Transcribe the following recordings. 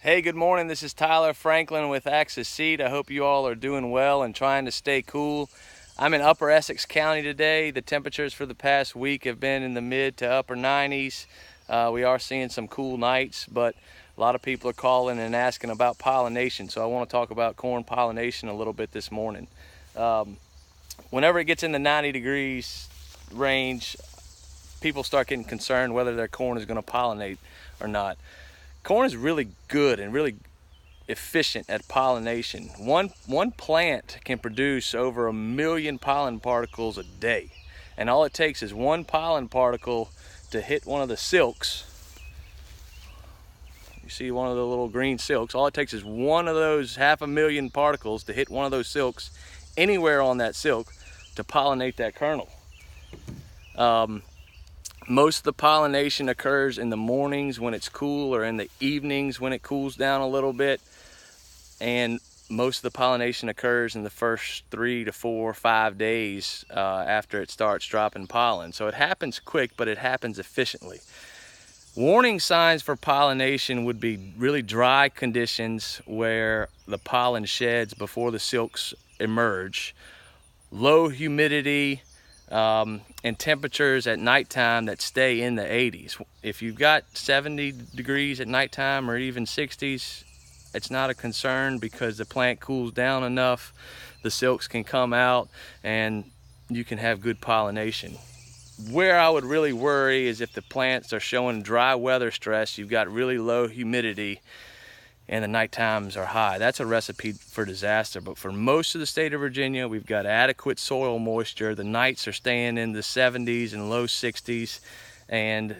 Hey, good morning. This is Tyler Franklin with Axis Seed. I hope you all are doing well and trying to stay cool. I'm in Upper Essex County today. The temperatures for the past week have been in the mid to upper 90s. We are seeing some cool nights, but a lot of people are calling and asking about pollination. So I want to talk about corn pollination a little bit this morning. Whenever it gets in the 90 degrees range, people start getting concerned whether their corn is going to pollinate or not. Corn is really good and really efficient at pollination. One plant can produce over 1 million pollen particles a day. And all it takes is one pollen particle to hit one of the silks. You see one of the little green silks. All it takes is one of those 500,000 particles to hit one of those silks anywhere on that silk to pollinate that kernel. Most of the pollination occurs in the mornings when it's cool, or in the evenings when it cools down a little bit. And most of the pollination occurs in the first 3 to 4 or 5 days after it starts dropping pollen. So it happens quick, but it happens efficiently. Warning signs for pollination would be really dry conditions where the pollen sheds before the silks emerge, low humidity, and temperatures at nighttime that stay in the 80s. If you've got 70 degrees at nighttime or even 60s, it's not a concern because the plant cools down enough, the silks can come out and you can have good pollination. Where I would really worry is if the plants are showing dry weather stress, you've got really low humidity and the night times are high. That's a recipe for disaster. But for most of the state of Virginia, we've got adequate soil moisture. The nights are staying in the 70s and low 60s, and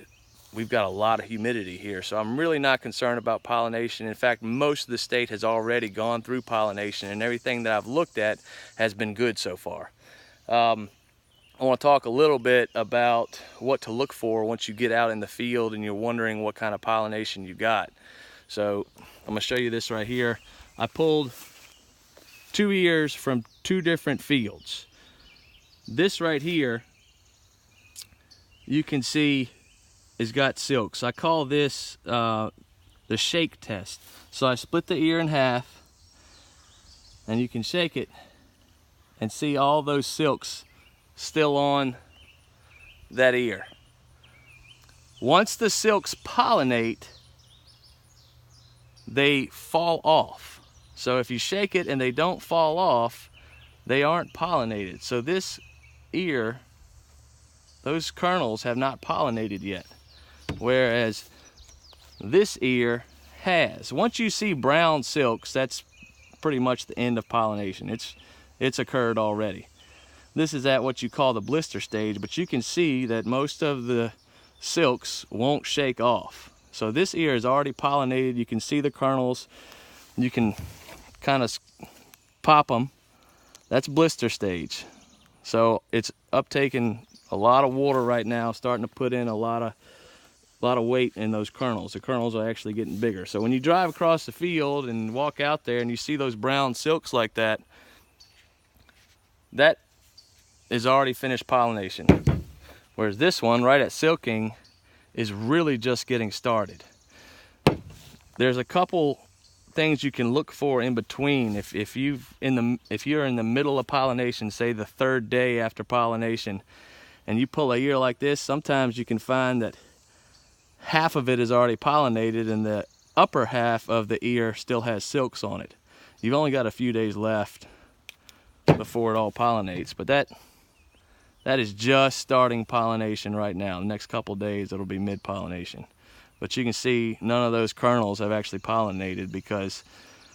we've got a lot of humidity here. So I'm really not concerned about pollination. In fact, most of the state has already gone through pollination, and everything that I've looked at has been good so far. I want to talk a little bit about what to look for once you get out in the field and you're wondering what kind of pollination you got. So I'm gonna show you this right here. I pulled 2 ears from 2 different fields. This right here, you can see, has got silks. I call this the shake test. So I split the ear in half, and you can shake it and see all those silks still on that ear. Once the silks pollinate, they fall off. So if you shake it and they don't fall off, they aren't pollinated. So this ear, those kernels have not pollinated yet, whereas this ear has. Once you see brown silks, that's pretty much the end of pollination. It's occurred already. This is at what you call the blister stage, but you can see that most of the silks won't shake off. So this ear is already pollinated. You can see the kernels. You can kind of pop them. That's blister stage. So it's uptaking a lot of water right now, starting to put in a lot of weight in those kernels. The kernels are actually getting bigger. So when you drive across the field and walk out there and you see those brown silks like that, that is already finished pollination. Whereas this one right at silking is really just getting started. There's a couple things you can look for in between. If you're in the middle of pollination, say the 3rd day after pollination, and you pull a ear like this, sometimes you can find that half of it is already pollinated and the upper half of the ear still has silks on it. You've only got a few days left before it all pollinates, but that is just starting pollination right now. The next couple days it'll be mid-pollination. But you can see none of those kernels have actually pollinated because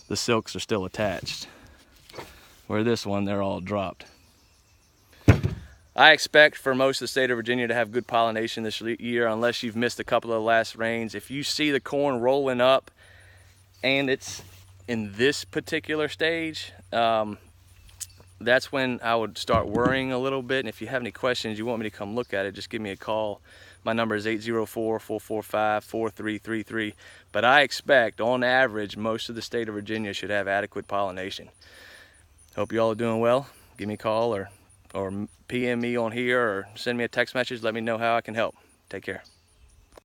the silks are still attached. Where this one, they're all dropped. I expect for most of the state of Virginia to have good pollination this year, unless you've missed a couple of the last rains. If you see the corn rolling up and it's in this particular stage, that's when I would start worrying a little bit. And if you have any questions, you want me to come look at it, just give me a call. My number is 804-445-4333. But I expect, on average, most of the state of Virginia should have adequate pollination. Hope you all are doing well. Give me a call or PM me on here or send me a text message. Let me know how I can help. Take care.